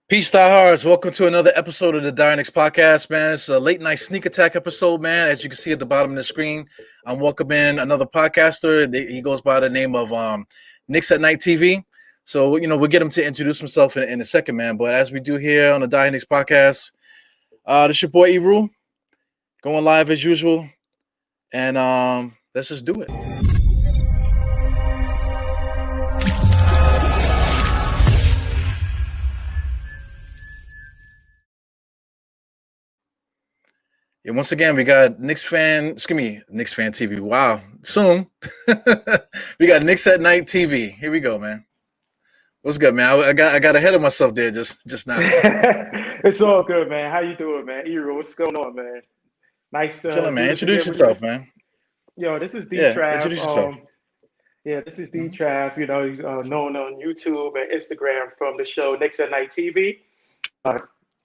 Peace, diehards. Welcome to another episode of the KnickatNite Podcast, man. It's a late night sneak attack episode, man. As you can see at the bottom of the screen, I'm welcoming another podcaster. He goes by the name of Knicks at Night TV. So, we'll get him to introduce himself in a second, man. But as we do here on the KnickatNite Podcast, this your boy E-Rule, going live as usual. And let's just do it. And once again, we got Knicks fan TV. Wow, soon. We got Knicks at Night TV. Here we go, man. What's good, man? I got ahead of myself there just now. It's all good, man. How you doing, man? Ero, what's going on, man? Nice to chilling, man. Introduce yourself, man. Yo, this is D-Trav. Introduce yourself. This is D-Trav, known on YouTube and Instagram from the show Knicks at Night TV.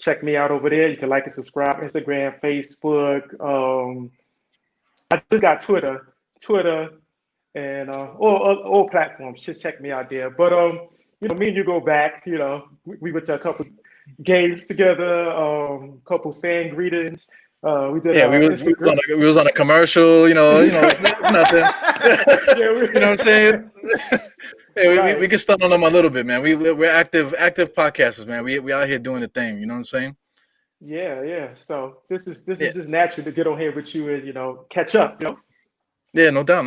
Check me out over there. You can like and subscribe. Instagram, Facebook. I just got Twitter, and all platforms. Just check me out there. But me and you go back. We went to a couple games together. Couple fan greetings. We did. Yeah, we was on a commercial. It's nothing. You know what I'm saying? Hey, Right. we can start on them a little bit, man. We're active podcasters, man. We out here doing the thing. You know what I'm saying? Yeah. So this is just natural to get on here with you and catch up. Yeah, no doubt.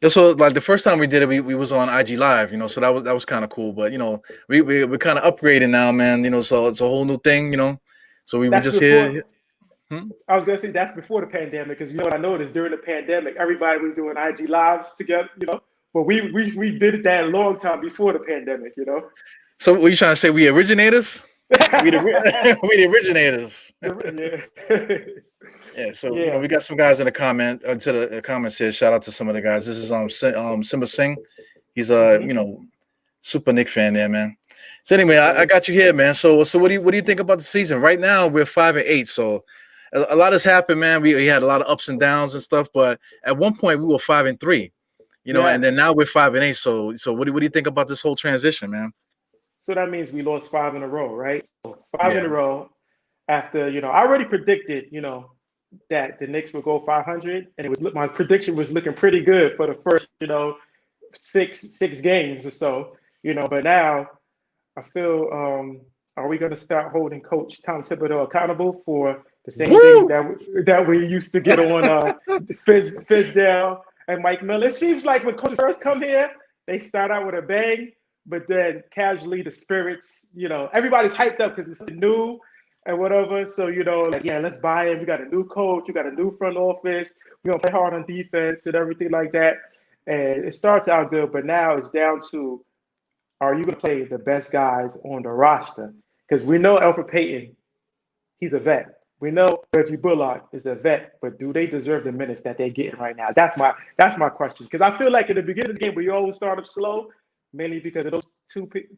Yeah, so like the first time we did it, we was on IG Live. So that was kind of cool. But we're kind of upgrading now, man. So it's a whole new thing. So we were just here. I was gonna say that's before the pandemic, because what I noticed during the pandemic, everybody was doing IG lives together. But we did it that a long time before the pandemic. So what you trying to say? We originators? we the originators. Yeah. So we got some guys in the comments here. Shout out to some of the guys. This is Simba Singh. He's super Knick fan there, man. So anyway, I got you here, man. So what do you think about the season? Right now we're 5-8. So a lot has happened, man. We had a lot of ups and downs and stuff, but at one point we were 5-3. And then now we're 5-8. So what do you think about this whole transition, man? So that means we lost 5 in a row, right? So 5 in a row after, I already predicted, that the Knicks would go 500, and my prediction was looking pretty good for the first, six games or so, but now I feel, are we going to start holding Coach Tom Thibodeau accountable for the same thing that we used to get on Fizdale and Mike Miller? It seems like when coaches first come here, they start out with a bang, but then casually the spirits, everybody's hyped up because it's new and whatever. So, let's buy it. We got a new coach. We got a new front office. We're going to play hard on defense and everything like that. And it starts out good, but now it's down to, are you going to play the best guys on the roster? Because we know Elfrid Payton, he's a vet. We know Reggie Bullock is a vet, but do they deserve the minutes that they're getting right now? That's my question. Because I feel like at the beginning of the game, we always start up slow, mainly because of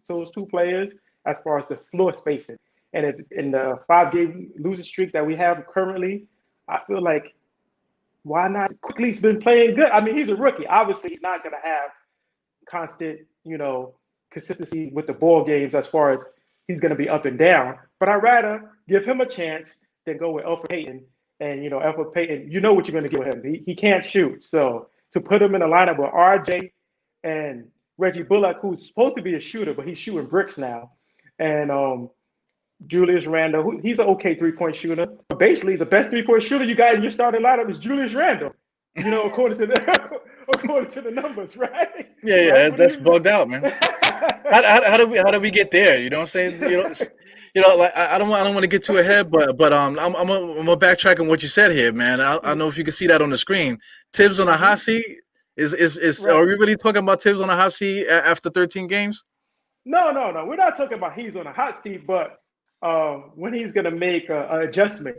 those two players as far as the floor spacing. And if, in the 5-game losing streak that we have currently, I feel like why not? Quickly's been playing good. I mean, he's a rookie. Obviously, he's not going to have constant, consistency with the ball games as far as he's going to be up and down. But I'd rather give him a chance than go with Elfrid Payton. And, Elfrid Payton, you know what you're going to get with him. He can't shoot. So to put him in a lineup with RJ and Reggie Bullock, who's supposed to be a shooter, but he's shooting bricks now, and Julius Randle, he's an okay three-point shooter. But basically, the best three-point shooter you got in your starting lineup is Julius Randle, according to the numbers, right? Yeah, right? that's bugged out, man. How do we get there? You know what I'm saying? Like I don't want to get too ahead, but I'm gonna backtrack on what you said here, man. I don't know if you can see that on the screen. Thibs on a hot seat is right. Are we really talking about Thibs on a hot seat after 13 games? No. We're not talking about he's on a hot seat, but when he's gonna make an adjustment.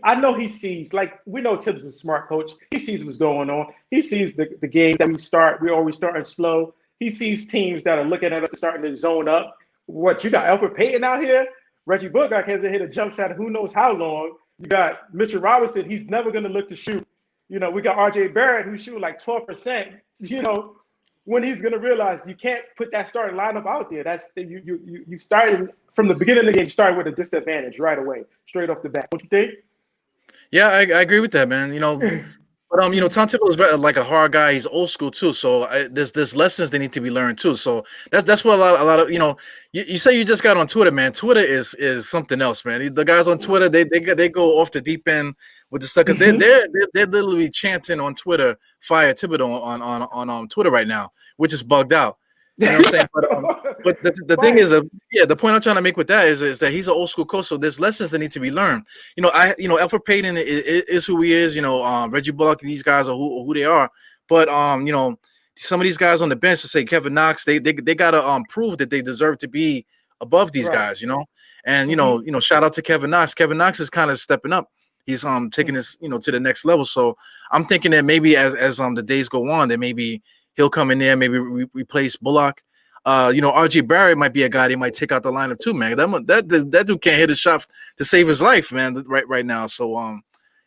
I know he sees, like, we know Thibs is a smart coach. He sees what's going on. He sees the game that we always starting slow. He sees teams that are looking at us starting to zone up. What, you got Elfrid Payton out here? Reggie Bullock hasn't hit a jump shot in who knows how long. You got Mitchell Robinson. He's never going to look to shoot. We got RJ Barrett who's shooting like 12%. when he's going to realize you can't put that starting lineup out there. That's you started from the beginning of the game. You started with a disadvantage right away, straight off the bat. What you think? Yeah, I agree with that, man. But Tom Thibodeau is like a hard guy. He's old school too. So there's lessons that need to be learned too. So that's what a lot of you say you just got on Twitter, man. Twitter is something else, man. The guys on Twitter, they go off the deep end with the stuff because they're literally chanting on Twitter, "Fire Thibodeau" on Twitter right now, which is bugged out. You know what I'm saying? But the thing is, the point I'm trying to make with that is that he's an old school coach. So there's lessons that need to be learned. Elfrid Payton is who he is. Reggie Bullock and these guys are who they are. But some of these guys on the bench, to say Kevin Knox, they gotta prove that they deserve to be above these guys. And shout out to Kevin Knox. Kevin Knox is kind of stepping up. He's taking this to the next level. So I'm thinking that maybe as the days go on, that maybe he'll come in there, maybe replace Bullock. RJ Barrett might be a guy they might take out the lineup too, man. That dude can't hit a shot to save his life, man. Right now. So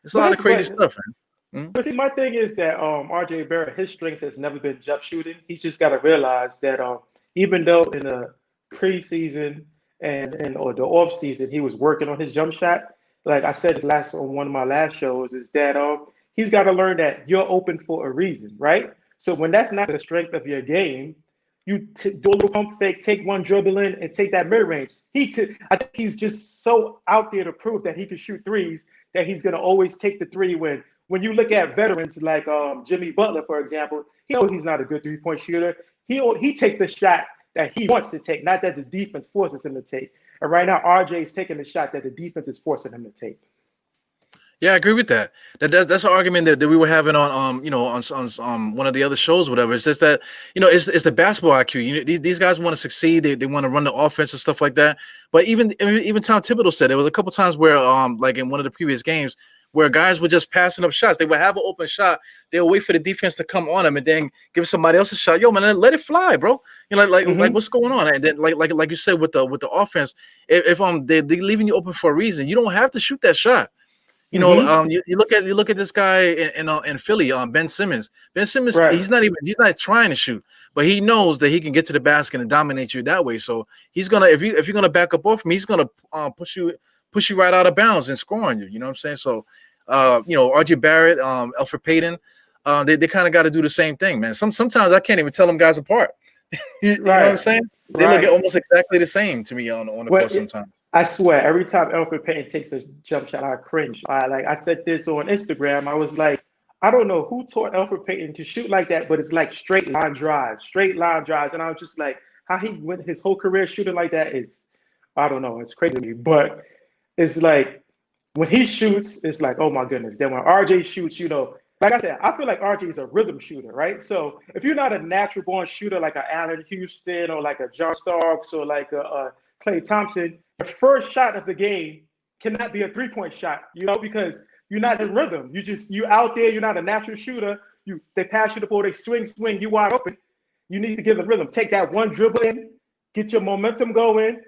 it's a lot of crazy stuff, man. But see, my thing is that RJ Barrett, his strength has never been jump shooting. He's just got to realize that even though in the preseason or the off season he was working on his jump shot, like I said on one of my last shows, is that he's got to learn that you're open for a reason, right? So when that's not the strength of your game, you do a little pump fake, take one dribble in, and take that mid-range. I think he's just so out there to prove that he can shoot threes that he's going to always take the three when you look at veterans like Jimmy Butler, for example, he knows he's not a good three-point shooter. He takes the shot that he wants to take, not that the defense forces him to take. And right now, RJ is taking the shot that the defense is forcing him to take. Yeah, I agree with that. That's an argument that we were having on on one of the other shows, whatever. It's just that it's the basketball IQ. These guys want to succeed. They want to run the offense and stuff like that. But even Tom Thibodeau said there was a couple times where like in one of the previous games where guys were just passing up shots. They would have an open shot. They'll wait for the defense to come on them and then give somebody else a shot. Yo, man, let it fly, bro. Like what's going on? And then like you said with the offense, if they're leaving you open for a reason, you don't have to shoot that shot. You look at this guy in Philly, Ben Simmons. Ben Simmons, right. He's not trying to shoot, but he knows that he can get to the basket and dominate you that way. So he's gonna if you're gonna back up off him, he's gonna push you right out of bounds and score on you. You know what I'm saying? So RJ Barrett, Elfrid Payton, they kind of got to do the same thing, man. Sometimes I can't even tell them guys apart. you know what I'm saying? They look almost exactly the same to me on the court sometimes. I swear, every time Elfrid Payton takes a jump shot, I cringe. I said this on Instagram. I was like, I don't know who taught Elfrid Payton to shoot like that, but it's like straight line drives. And I was just like, how he went his whole career shooting like that is, I don't know, it's crazy to me. But it's like when he shoots, it's like, oh my goodness. Then when RJ shoots, like I said, I feel like RJ is a rhythm shooter, right? So if you're not a natural born shooter like a Allen Houston or like a John Starks or like a Klay Thompson, the first shot of the game cannot be a three-point shot, because you're not in rhythm. You out there, you're not a natural shooter. They pass you the ball, they swing, you wide open. You need to give it rhythm. Take that one dribble in, get your momentum going,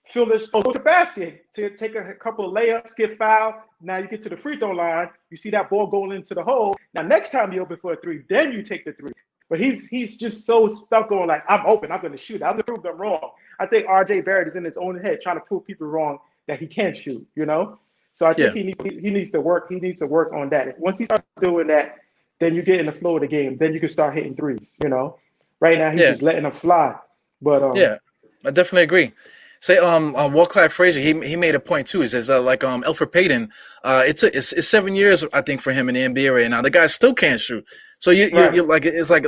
fill this to the basket, to take a couple of layups, get fouled. Now you get to the free throw line, you see that ball going into the hole. Now next time you open for a three, then you take the three. But he's just so stuck on like, I'm open, I'm going to shoot. I'm going to prove them wrong. I think RJ Barrett is in his own head trying to prove people wrong that he can shoot, So I think he needs to work. He needs to work on that. Once he starts doing that, then you get in the flow of the game. Then you can start hitting threes, Right now he's just letting them fly. But I definitely agree. Say Walt-Clyde Frazier, he made a point too. He says Elfrid Payton, it's 7 years I think for him in the NBA right now. The guy still can't shoot. So you're like it's like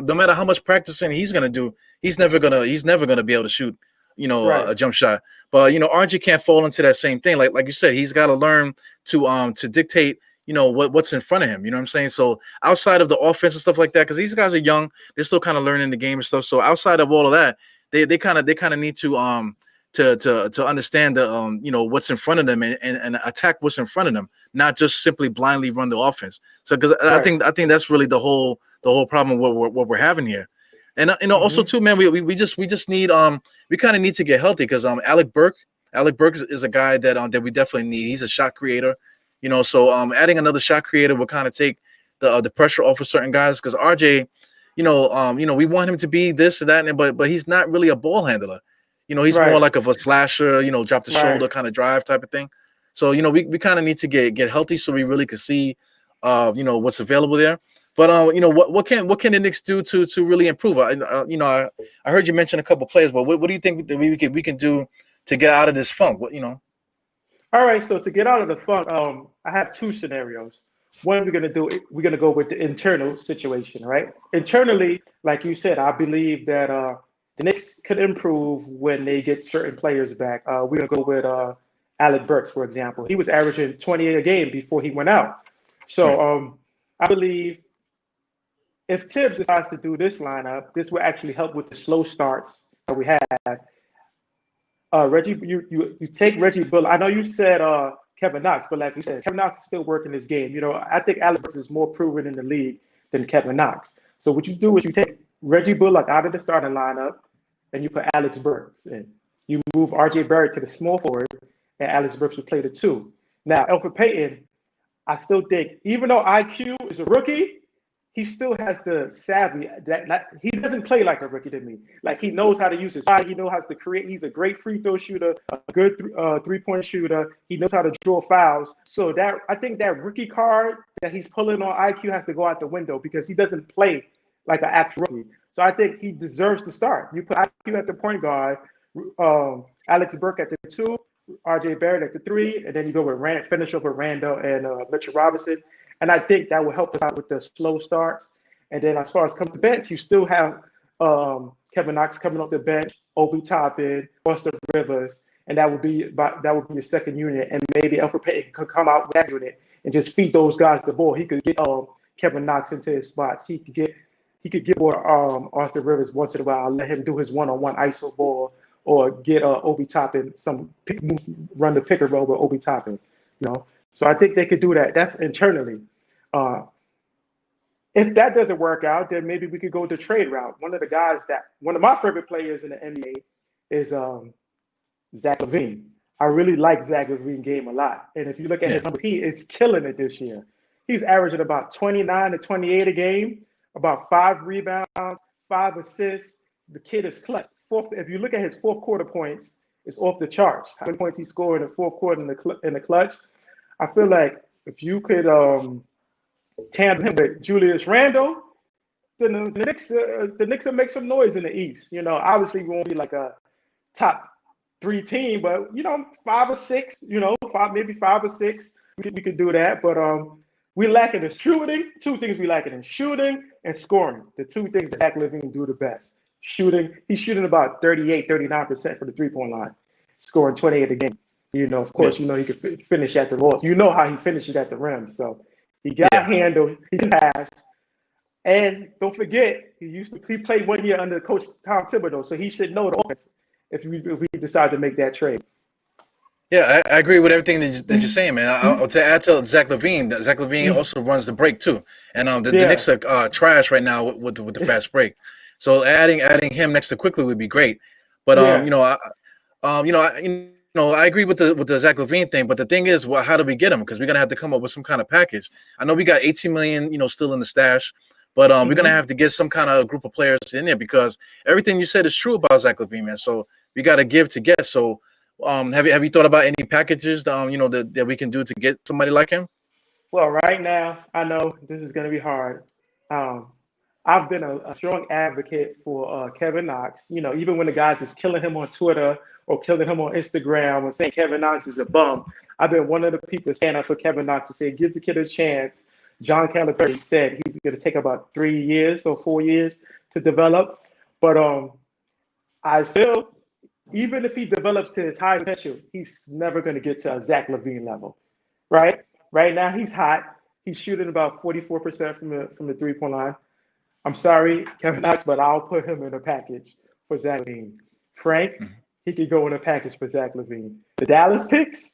no matter how much practicing he's gonna do, he's never gonna be able to shoot a jump shot. But RJ can't fall into that same thing. Like you said, he's got to learn to dictate what's in front of him. You know what I'm saying? So outside of the offense and stuff like that, because these guys are young, they're still kind of learning the game and stuff. So outside of all of that, they kind of need to understand the what's in front of them and attack what's in front of them, not just simply blindly run the offense. So because I think that's really the whole problem what we're having here. And also too, man, we just need we kind of need to get healthy because Alec Burke is a guy that we definitely need. He's a shot creator, so adding another shot creator will kind of take the pressure off of certain guys because RJ, we want him to be this or that, but he's not really a ball handler. He's more Right. like of a slasher, drop the shoulder Right. kind of drive type of thing. So, we kind of need to get healthy so we really can see, what's available there. But what can the Knicks do to really improve? I heard you mention a couple players, but what do you think that we can do to get out of this funk? All right. So to get out of the funk, I have two scenarios. One, we're gonna go with the internal situation, right? Internally, like you said, I believe that the Knicks could improve when they get certain players back. We're gonna go with Alec Burks, for example. He was averaging 28 a game before he went out. So Right. I believe if Thibs decides to do this lineup, this will actually help with the slow starts that we have. Reggie, you take Reggie Bullock. I know you said Kevin Knox, but like you said, Kevin Knox is still working his game. I think Alec Burks is more proven in the league than Kevin Knox. So what you do is you take Reggie Bullock out of the starting lineup and you put Alex Burks in. You move RJ Barrett to the small forward and Alex Burks will play the two. Now, Elfrid Payton, I still think, even though IQ is a rookie, he still has the savvy that he doesn't play like a rookie to me. Like he knows how to use his body, he knows how to create. He's a great free throw shooter, a good 3-point shooter. He knows how to draw fouls. So that I think that rookie card that he's pulling on IQ has to go out the window because he doesn't play like an actual rookie. So I think he deserves to start. You put IQ at the point guard, Alex Burke at the two, RJ Barrett at the three, and then you go with finish up with Randle and Mitchell Robinson. And I think that will help us out with the slow starts. And then as far as come to bench, you still have Kevin Knox coming off the bench, Obi Toppin, Austin Rivers, and that would be your second unit. And maybe Elfrid Payton could come out with that unit and just feed those guys the ball. He could get Kevin Knox into his spots. He could give Austin Rivers once in a while, let him do his one-on-one ISO ball, or get Obi Toppin run the pick and roll with Obi Toppin. So I think they could do that. That's internally. If that doesn't work out, then maybe we could go the trade route. One of my favorite players in the NBA is Zach LaVine. I really like Zach LaVine's game a lot. And if you look at his numbers, he is killing it this year. He's averaging about 29 to 28 a game, about 5 rebounds, 5 assists. The kid is clutch. If you look at his fourth quarter points, it's off the charts. How many points he scored in the fourth quarter in the clutch? I feel like if you could tandem him with Julius Randle, then the Knicks will make some noise in the East. Obviously we won't be like a top 3 team, but 5 or 6, maybe 5 or 6, we could do that. But we lacking in shooting. 2 things we lacking in shooting and scoring. The 2 things that Zach LaVine do the best. Shooting, he's shooting about 38, 39% for the 3-point line, scoring 28 a game. Of course, he can finish at the loss. How he finishes at the rim. So he got handled, he can pass. And don't forget, he played 1 year under Coach Tom Thibodeau, so he should know the offense if we decide to make that trade. Yeah, I agree with everything that you're saying, man. To add to Zach LaVine also runs the break too. And the Knicks are trash right now with the fast break. So adding him next to Quickly would be great. But I agree with the Zach LaVine thing, but the thing is, how do we get him? Because we're gonna have to come up with some kind of package. I know we got 18 million, still in the stash, but we're gonna have to get some kind of group of players in there because everything you said is true about Zach LaVine, man. So we got to give to get. So have you thought about any packages that we can do to get somebody like him? Well, right now I know this is gonna be hard. I've been a strong advocate for Kevin Knox. Even when the guys is killing him on Twitter or killing him on Instagram or saying Kevin Knox is a bum, I've been one of the people stand up for Kevin Knox to say, give the kid a chance. John Calipari said he's going to take about 3 years or 4 years to develop. But I feel even if he develops to his high potential, he's never going to get to a Zach LaVine level, right? Right now he's hot. He's shooting about 44% from the 3-point line. I'm sorry, Kevin Knox, but I'll put him in a package for Zach LaVine. Frank, he could go in a package for Zach LaVine. The Dallas picks,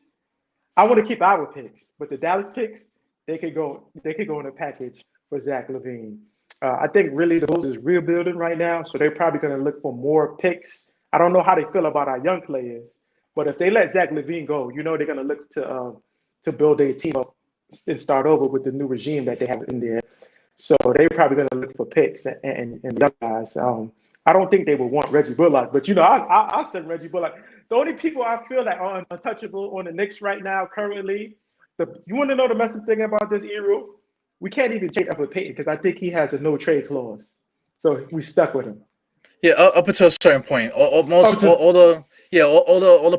I want to keep our picks, but the Dallas picks, they could go in a package for Zach LaVine. I think really the Bulls is rebuilding right now, so they're probably going to look for more picks. I don't know how they feel about our young players, but if they let Zach LaVine go, they're going to look to build their team up and start over with the new regime that they have in there. So they're probably going to look for picks and young guys. I don't think they would want Reggie Bullock, but I send Reggie Bullock. The only people I feel that are untouchable on the Knicks right now currently. You want to know the messy thing about this, Eru? We can't even trade Elfrid Payton because I think he has a no trade clause. So we stuck with him. Yeah, up until a certain point. All the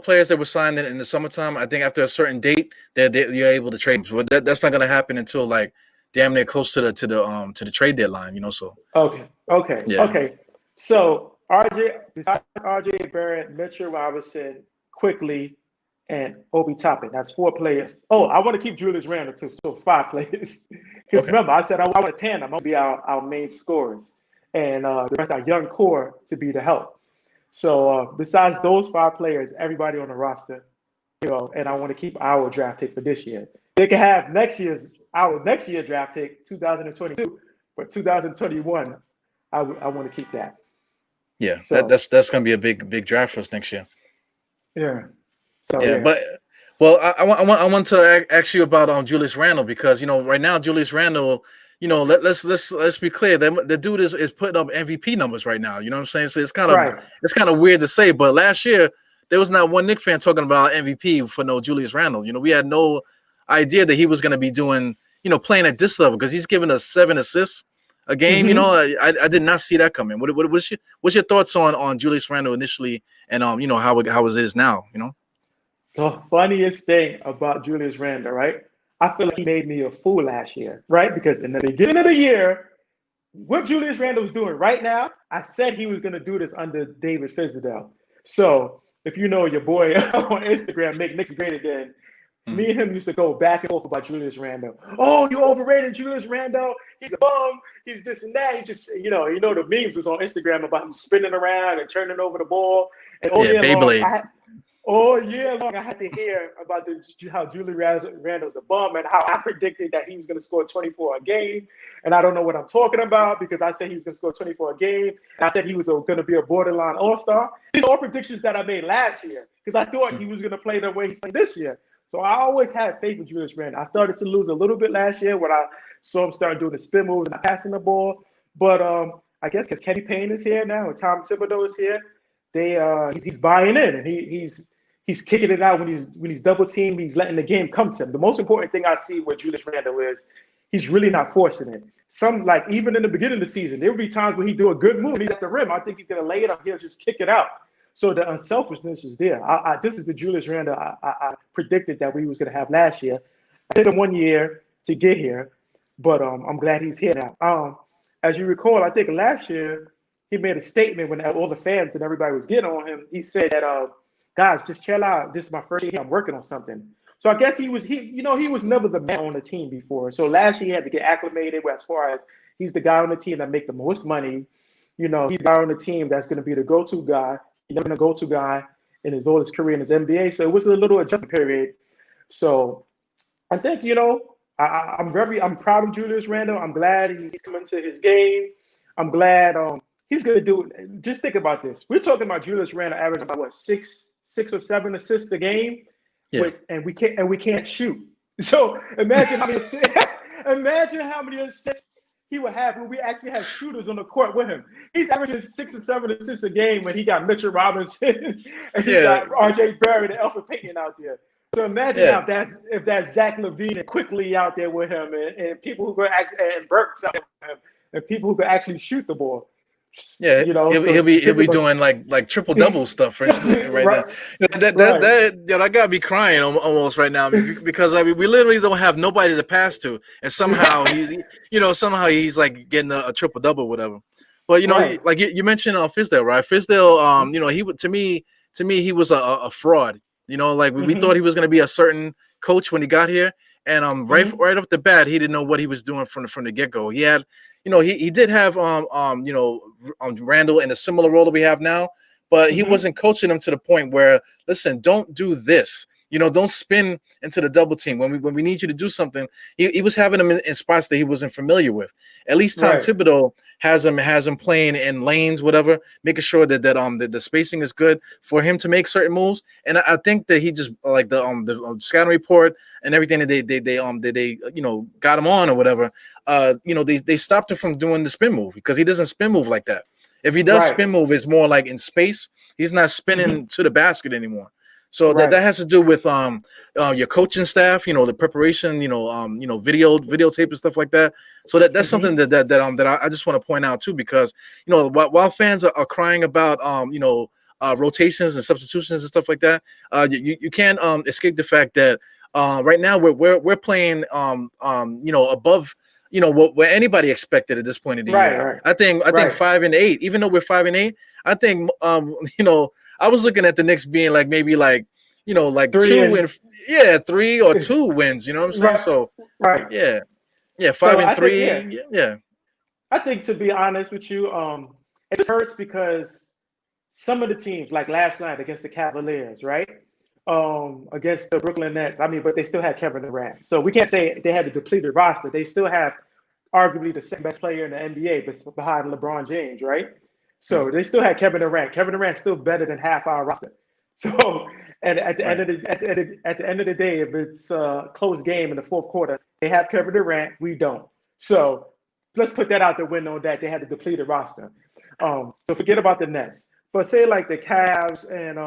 players that were signed in the summertime, I think after a certain date, you're able to trade them. But that's not going to happen until like damn near close to the trade deadline. So. Okay. So besides RJ Barrett, Mitchell Robinson, Quickly, and Obi Toppin. That's 4 players. Oh, I want to keep Julius Randle too. So 5 players. Because remember, I said I want a tandem. I'm going to be our main scorers. And the rest are young core to be the help. So besides those 5 players, everybody on the roster, and I want to keep our draft pick for this year. They can have our next year draft pick, 2022, but 2021, I want to keep that. Yeah, so, that's going to be a big draft for us next year. Yeah. So yeah. But I want to ask you about Julius Randle because right now Julius Randle. Let's be clear. The dude is putting up MVP numbers right now. You know what I'm saying? So it's kind of weird to say, but last year there was not one Knicks fan talking about MVP for no Julius Randle. We had no idea that he was going to be doing, playing at this level because he's giving us 7 assists a game. Mm-hmm. I did not see that coming. What's your thoughts on Julius Randle initially, and how it is now? The funniest thing about Julius Randle, right? I feel like he made me a fool last year, right? Because in the beginning of the year, what Julius Randle was doing right now, I said he was going to do this under David Thibodeau. So if you know your boy on Instagram, make Knicks great again, me and him used to go back and forth about Julius Randle. Oh, you overrated Julius Randle. He's a bum. He's this and that. He just, the memes was on Instagram about him spinning around and turning over the ball. And Beyblade. All year long, I had to hear about how Julius Randle's a bum and how I predicted that he was going to score 24 a game. And I don't know what I'm talking about because I said he was going to score 24 a game. And I said he was going to be a borderline all-star. These are all predictions that I made last year because I thought he was going to play the way he's playing this year. So I always had faith in Julius Randle. I started to lose a little bit last year when I saw him start doing the spin moves and passing the ball. But I guess because Kenny Payne is here now and Tom Thibodeau is here, he's buying in and he's kicking it out when he's double teamed. He's letting the game come to him. The most important thing I see with Julius Randle is he's really not forcing it. Even in the beginning of the season, there will be times when he do a good move. He's at the rim. I think he's gonna lay it up. He'll just kick it out. So the unselfishness is there. This is the Julius Randle I predicted that we was gonna have last year. I did him 1 year to get here, but I'm glad he's here now. As you recall, I think last year he made a statement when all the fans and everybody was getting on him. He said that. Guys, just chill out. This is my first year. I'm working on something. So I guess he was never the man on the team before. So last year he had to get acclimated as far as he's the guy on the team that make the most money. He's the guy on the team that's going to be the go-to guy. He's never been a go-to guy in his career in his NBA. So it was a little adjustment period. So I think, I'm proud of Julius Randle. I'm glad he's coming to his game. I'm glad he's going to do it. Just think about this. We're talking about Julius Randle averaging about 6 or 7 assists a game, and we can't shoot. So imagine how many assists he would have when we actually have shooters on the court with him. He's averaging 6 or 7 assists a game when he got Mitchell Robinson and he got RJ Barrett and Elfrid Payton out there. So imagine if that's Zach LaVine and Quickly out there with him and people who go and Burks out there with him and people who can actually shoot the ball. Yeah, he'll be doing like triple double stuff for instance right now. I gotta be crying almost right now because we literally don't have nobody to pass to, and somehow he's like getting a triple double, whatever. But like you mentioned Fizdale, right? Fizdale, he would to me he was a fraud. Like we thought he was gonna be a certain coach when he got here, and right off the bat he didn't know what he was doing from the get go. He had. He did have Randle in a similar role that we have now, but he wasn't coaching him to the point where, listen, don't do this. Don't spin into the double team when we need you to do something. He was having him in spots that he wasn't familiar with. At least Tom Thibodeau has him playing in lanes, whatever, making sure that the spacing is good for him to make certain moves. And I think that he just like the scouting report and everything that they got him on or whatever. They stopped him from doing the spin move because he doesn't spin move like that. If he does spin move, it's more like in space. He's not spinning to the basket anymore. So that has to do with your coaching staff, the preparation, videotape and stuff like that. So that's something that I just want to point out too, because while fans are crying about rotations and substitutions and stuff like that, you can't escape the fact that right now we're playing above what anybody expected at this point in the year. I think 5-8, even though we're 5-8, I think I was looking at the Knicks being like maybe like 3 or 2 wins. You know what I'm saying? So 5-3. I think, to be honest with you, it just hurts because some of the teams, like last night against the Cavaliers, right? Against the Brooklyn Nets. But they still had Kevin Durant. So we can't say they had a depleted roster. They still have arguably the second best player in the NBA behind LeBron James, right? So they still had Kevin Durant. Kevin Durant's still better than half our roster. So at the end of the day, if it's a close game in the fourth quarter, they have Kevin Durant. We don't. So let's put that out the window that they had a depleted roster. So forget about the Nets. But say like the Cavs and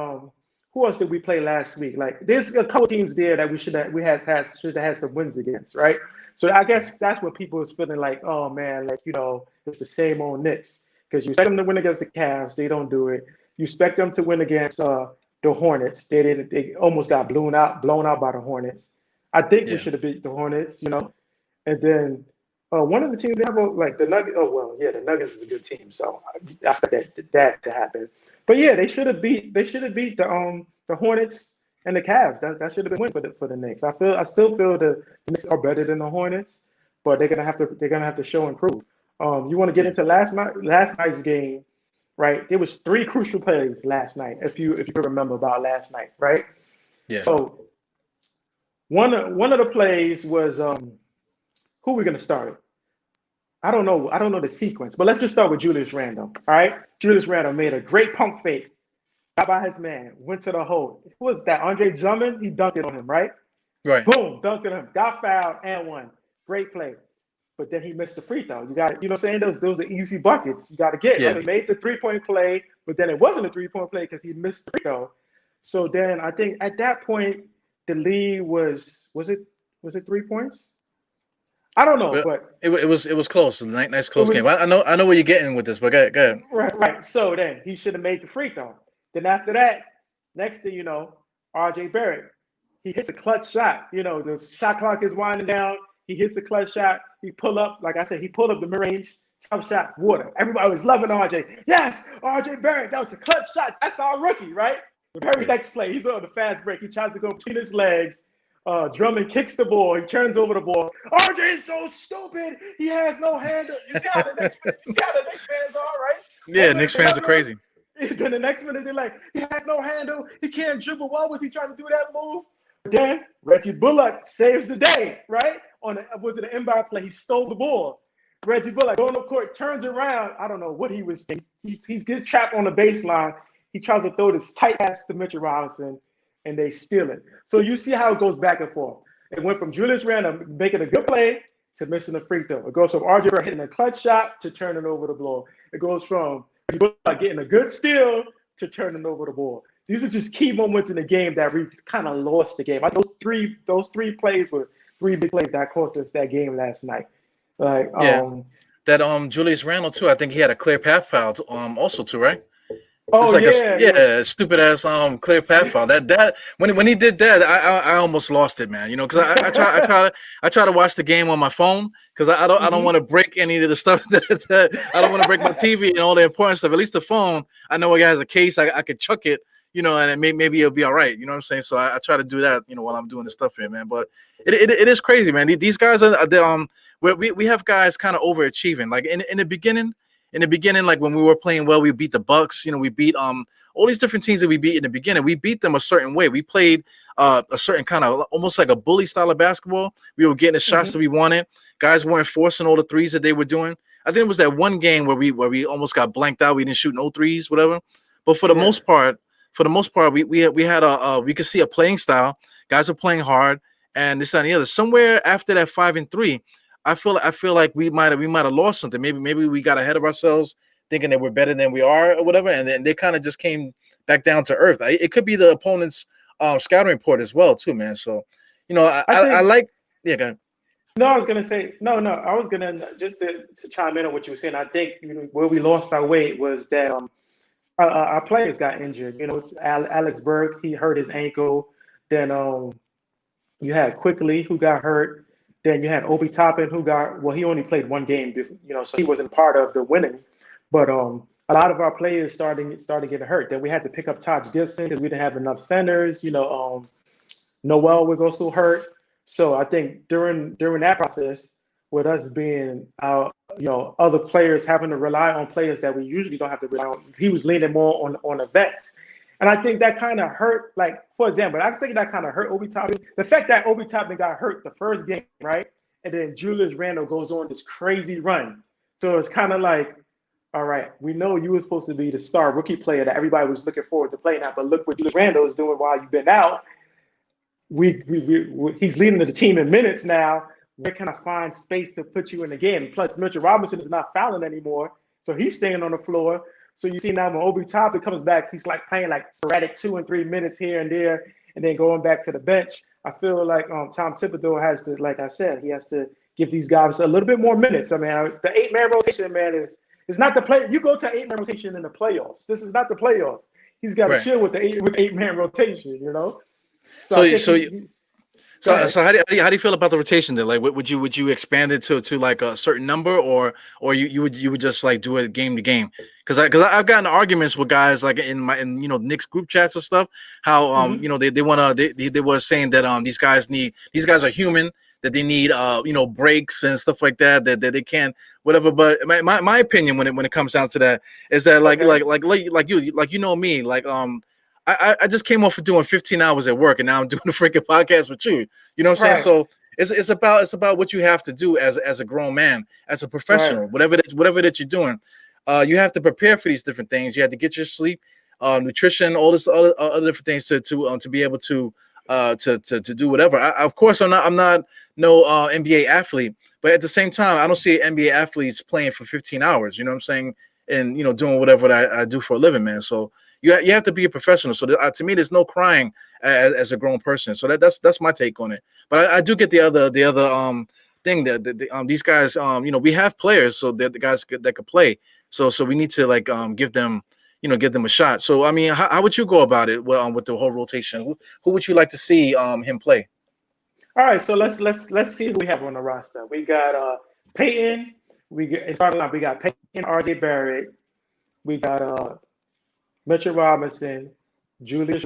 who else did we play last week? Like there's a couple teams there that we should have had some wins against, right? So I guess that's what people is feeling like, oh man, like it's the same old Knicks. Because you expect them to win against the Cavs, they don't do it. You expect them to win against the Hornets. They didn't. They almost got blown out by the Hornets. I think we should have beat the Hornets, And then one of the teams they have like the Nuggets. Oh well, yeah, the Nuggets is a good team, so I expect that to happen. But yeah, they should have beat the Hornets and the Cavs. That should have been win for the Knicks. I still feel the Knicks are better than the Hornets, but they're gonna have to show and prove. You want to get into last night's game, right? There was 3 crucial plays last night, if you can remember about last night, right? Yeah. So one of the plays was who we're gonna start? I don't know the sequence, but let's just start with Julius Randle. All right, Julius Randle made a great pump fake, got by his man, went to the hole. Who was that? Andre Drummond? He dunked it on him, right? Right. Boom, dunked it on him, got fouled and won. Great play. But then he missed the free throw. You got, what I'm saying? Those are easy buckets you got to get. Yeah. He made the 3-point play, but then it wasn't a 3-point play because he missed the free throw. So then I think at that point the lead was it 3 points? I don't know, but it was close. Nice close game. I know where you're getting with this, but go ahead. Right. So then he should have made the free throw. Then after that, next thing you know, RJ Barrett, he hits a clutch shot. The shot clock is winding down. He hits a clutch shot. He pulled up, like I said, he pulled up the mid-range, tough shot, water. Everybody was loving RJ. Yes, RJ Barrett, that was a clutch shot. That's our rookie, right? The very next play, he's on the fast break. He tries to go between his legs. Drummond kicks the ball. He turns over the ball. RJ is so stupid. He has no handle. You see how the Knicks fans are, right? Yeah, Knicks fans are crazy. Then the next minute, they're like, he has no handle. He can't dribble. Why was he trying to do that move? Then Reggie Bullock saves the day, right? Was it an inbound play? He stole the ball. Reggie Bullock going up court, turns around. I don't know what he was thinking. He gets trapped on the baseline. He tries to throw this tight pass to Mitchell Robinson, and they steal it. So you see how it goes back and forth. It went from Julius Randle making a good play to missing a free throw. It goes from RJ Barrett hitting a clutch shot to turning over the ball. It goes from Reggie Bullock getting a good steal to turning over the ball. These are just key moments in the game that we kind of lost the game. Those three plays were 3 big plays that cost us that game last night. Like that Julius Randle too. I think he had a clear path foul also too, right? Oh it's like stupid ass clear path foul. That when he did that, I almost lost it, man. Because I try to watch the game on my phone because I don't want to break any of the stuff that I don't want to break my TV and all the important stuff. At least the phone, I know it has a case. I could chuck it. And maybe it'll be all right. You know what I'm saying? So I try to do that, while I'm doing the stuff here, man. But it is crazy, man. These guys are we have guys kind of overachieving. Like in the beginning, in the beginning, like when we were playing well, we beat the Bucks. We beat all these different teams that we beat in the beginning. We beat them a certain way. We played a certain kind of almost like a bully style of basketball. We were getting the shots that we wanted. Guys weren't forcing all the threes that they were doing. I think it was that one game where we almost got blanked out. We didn't shoot no threes, whatever. But for the most part, we had we could see a playing style. Guys are playing hard, and this, that, and the other. Somewhere after that 5-3, I feel like we might have lost something. Maybe we got ahead of ourselves, thinking that we're better than we are or whatever, and then they kind of just came back down to earth. It could be the opponent's scouting report as well, too, man. So, I like. Yeah, go ahead. No, I was gonna say no. I was gonna just to chime in on what you were saying. I think where we lost our way was that our players got injured. Alex Burke, he hurt his ankle. Then you had Quickly, who got hurt. Then you had Obi Toppin, who he only played one game, so he wasn't part of the winning. But a lot of our players started getting hurt. Then we had to pick up Taj Gibson because we didn't have enough centers. Noel was also hurt. So I think during that process, with us being other players having to rely on players that we usually don't have to rely on, he was leaning more on the vets. And I think that kind of hurt, like, for example, I think that kind of hurt Obi Toppin. The fact that Obi Toppin got hurt the first game, right? And then Julius Randle goes on this crazy run. So it's kind of like, all right, we know you were supposed to be the star rookie player that everybody was looking forward to playing at, but look what Julius Randle is doing while you've been out. He's leading the team in minutes now. Where can I find space to put you in the game? Plus, Mitchell Robinson is not fouling anymore, so he's staying on the floor. So you see now when Obi Toppin comes back, he's like playing like sporadic 2 and 3 minutes here and there, and then going back to the bench. I feel like Tom Thibodeau has to, like I said, he has to give these guys a little bit more minutes. I mean, the 8-man rotation, man, is not the play. You go to 8-man rotation in the playoffs. This is not the playoffs. He's got to chill with the 8-man rotation, So how do you feel about the rotation then? Like, would you expand it to like a certain number, or you would just like do it game to game? Because I've gotten arguments with guys like in Knicks group chats and stuff. How they were saying that these guys are human, that they need breaks and stuff like that, that they can't whatever. But my opinion when it comes down to that is that like me, I just came off of doing 15 hours at work, and now I'm doing a freaking podcast with you. You know what I'm saying? So it's about what you have to do as a grown man, as a professional, whatever that you're doing. You have to prepare for these different things. You have to get your sleep, nutrition, all this other different things to be able to do whatever. Of course, I'm not no NBA athlete, but at the same time, I don't see NBA athletes playing for 15 hours. You know what I'm saying? And doing whatever I do for a living, man. So you have to be a professional. So to me, there's no crying as a grown person. So that's my take on it. But I do get the other thing that these guys we have players, so that the guys that could play. So we need to like give them a shot. So I mean, how would you go about it with the whole rotation? Who would you like to see him play? All right, so let's see who we have on the roster. We got Peyton. We got Peyton, RJ Barrett. We got Mitchell Robinson, Julius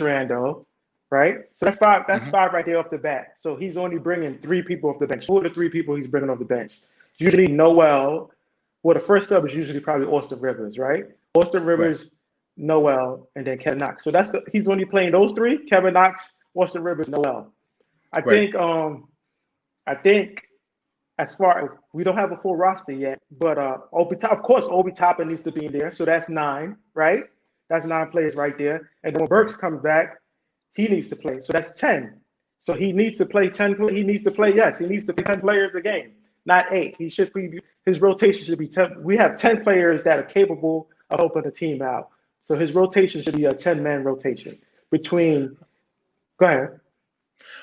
Randle, right? So that's five. That's five right there off the bat. So he's only bringing 3 people off the bench. Who are the 3 people he's bringing off the bench? Usually Noel. Well, the first sub is usually probably Austin Rivers, right? Austin Rivers, Noel, and then Kevin Knox. So he's only playing those 3: Kevin Knox, Austin Rivers, Noel. I think as far as we don't have a full roster yet, but Obi Toppin needs to be in there. So that's 9, right? That's 9 players right there. And then when Burks comes back, he needs to play. So that's 10. So he needs to play 10. He needs to play 10 players a game, not 8. His rotation should be 10. We have 10 players that are capable of helping the team out. So his rotation should be a 10-man rotation between. Go ahead.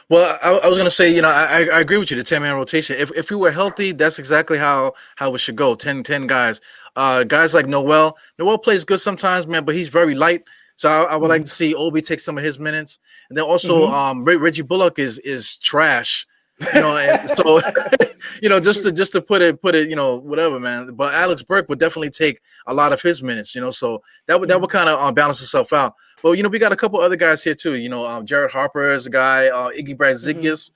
Well, I was gonna say, I agree with you. The 10-man rotation. If we were healthy, that's exactly how it should go. 10 guys. Guys like Noel. Noel plays good sometimes, man, but he's very light. So I would like to see Obi take some of his minutes, and then also Reggie Bullock is trash. And so just to put it, whatever, man. But Alex Burke would definitely take a lot of his minutes, so that would kind of balance itself out. But we got a couple other guys here too. Jared Harper is a guy, Iggy Brazzikas,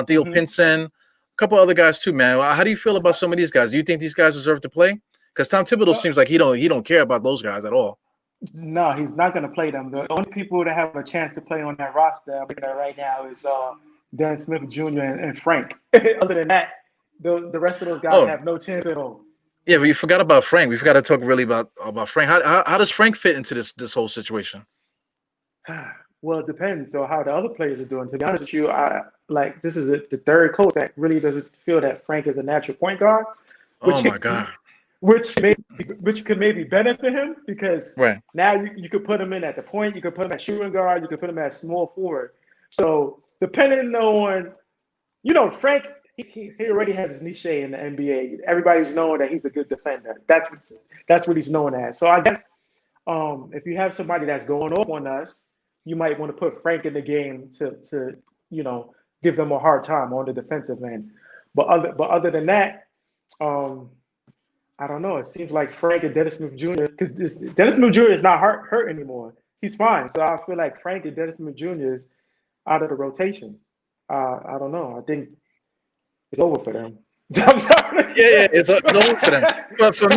Theo Pinson, a couple other guys too, man. How do you feel about some of these guys? Do you think these guys deserve to play? Because Tom Thibodeau seems like he don't care about those guys at all. No, he's not going to play them. The only people that have a chance to play on that roster I'm looking at right now is Dennis Smith Jr. and Frank. Other than that, the rest of those guys have no chance at all. Yeah, but you forgot about Frank. We forgot to talk really about Frank. How does Frank fit into this whole situation? Well, it depends on how the other players are doing. To be honest with you, this is the third coach that really doesn't feel that Frank is a natural point guard. Oh my God. Which could maybe benefit him because now you could put him in at the point, you could put him at shooting guard, you could put him at small forward. So depending on, Frank, he already has his niche in the NBA. Everybody's knowing that he's a good defender. That's what he's known as. So I guess if you have somebody that's going off on us, you might want to put Frank in the game to give them a hard time on the defensive end. But other than that, I don't know. It seems like Frank and Dennis Smith Jr. because Dennis Smith Jr. is not hurt anymore. He's fine. So I feel like Frank and Dennis Smith Jr. is out of the rotation. I don't know. I think it's over for them. I'm sorry. Yeah, it's over for them. But for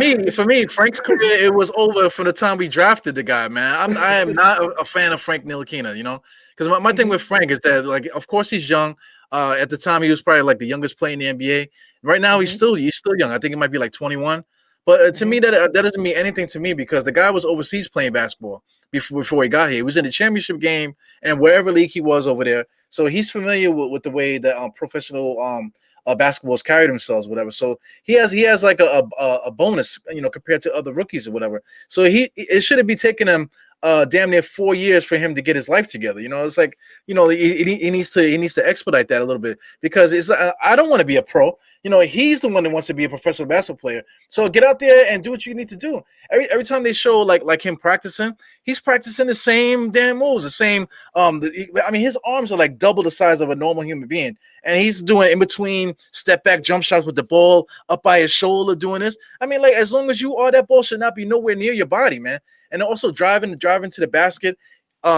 me, Frank's career, it was over from the time we drafted the guy, man. I am not a fan of Frank Ntilikina, because my thing with Frank is that, like, of course he's young. At the time, he was probably like the youngest player in the NBA. Right now, he's still young. I think he might be like 21. But to me, that doesn't mean anything to me because the guy was overseas playing basketball before he got here. He was in the championship game and wherever league he was over there. So he's familiar with the way that professional basketballs carry themselves, whatever. So he has like a bonus, compared to other rookies or whatever. So it shouldn't be taking him damn near 4 years for him to get his life together. It's like, he needs to expedite that a little bit because it's I don't want to be a pro. He's the one that wants to be a professional basketball player. So get out there and do what you need to do. Every time they show like him practicing, he's practicing the same damn moves, the same. His arms are like double the size of a normal human being, and he's doing in between step back jump shots with the ball up by his shoulder, doing this. As long as you are, that ball should not be nowhere near your body, man. And also driving to the basket,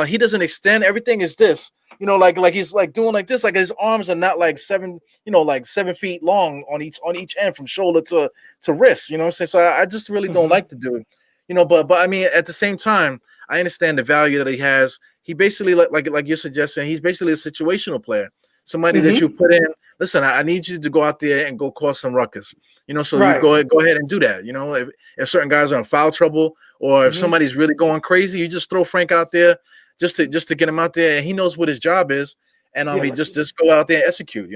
he doesn't extend. Everything is this. Like he's like doing like this, like his arms are not like 7 feet long on each end from shoulder to wrist. You know what I'm saying? So I just really don't like to do it. But at the same time, I understand the value that he has. He basically like you're suggesting, he's basically a situational player, somebody that you put in. Listen, I need you to go out there and go cause some ruckus. So you go ahead and do that. If certain guys are in foul trouble or if somebody's really going crazy, you just throw Frank out there. Just to get him out there, and he knows what his job is, and he just go out there and execute,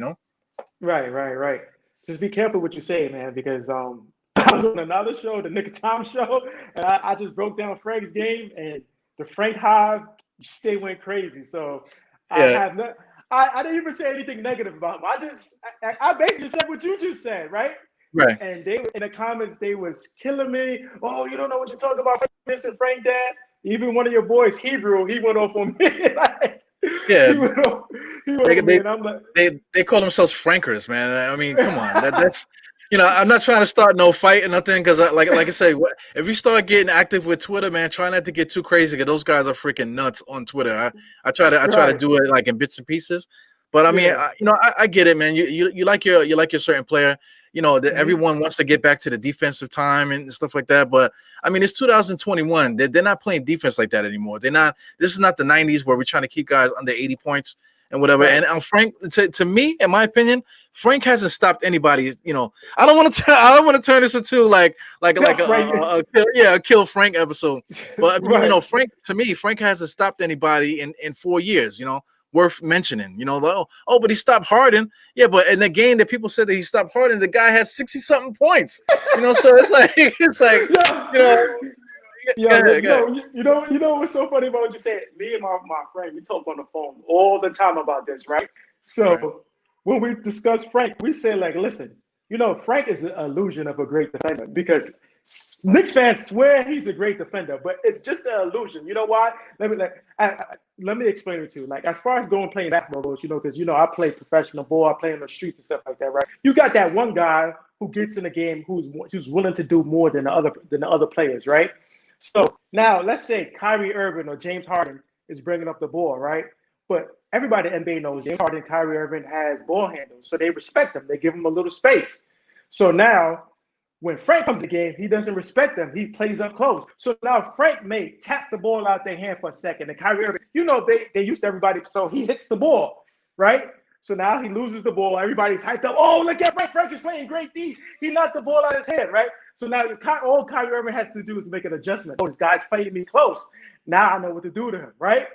Right. Just be careful what you say, man, because I was on another show, the KnickatNite show, and I just broke down Frank's game, and the Frank Hive went crazy. So I didn't even say anything negative about him. I basically said what you just said, right? Right. And they in the comments they was killing me. Oh, you don't know what you're talking about, this and Frank Dad. Even one of your boys, Hebrew, he went off on me. Yeah, he went off on me, and I'm like, they call themselves Frankers, man. Come on, that's I'm not trying to start no fight or nothing because like I say, if you start getting active with Twitter, man, try not to get too crazy because those guys are freaking nuts on Twitter. I try to do it like in bits and pieces, but I get it, man. You like your certain player. That everyone wants to get back to the defensive time and stuff like that. But it's 2021. They're not playing defense like that anymore. They're not. This is not the 90s where we're trying to keep guys under 80 points and whatever. Right. And Frank, to me, in my opinion, Frank hasn't stopped anybody. I don't want to turn this into like a kill Frank episode. But Frank, to me, Frank hasn't stopped anybody in 4 years. Worth mentioning, but he stopped Harden. Yeah, but in the game that people said that he stopped Harden, the guy had 60-something points. So it's like what's so funny about what you said? Me and my friend, we talk on the phone all the time about this, right? So when we discuss Frank, we say like, listen, Frank is an illusion of a great defender because Knicks fans swear he's a great defender, but it's just an illusion. You know why? Let me explain it to you. Like, as far as going playing basketball goes, because I play professional ball, I play in the streets and stuff like that, right? You got that one guy who gets in the game who's willing to do more than the other players, right? So now let's say Kyrie Irving or James Harden is bringing up the ball, right? But everybody in the NBA knows James Harden, Kyrie Irving has ball handles, so they respect them. They give him a little space. So now When Frank comes to the game, he doesn't respect them. He plays up close. So now Frank may tap the ball out their hand for a second. And Kyrie Irving, they used to everybody. So he hits the ball, right? So now he loses the ball. Everybody's hyped up. Oh, look at Frank. Frank is playing great D. He knocked the ball out of his hand, right? So now all Kyrie Irving has to do is make an adjustment. Oh, this guy's playing me close. Now I know what to do to him, right?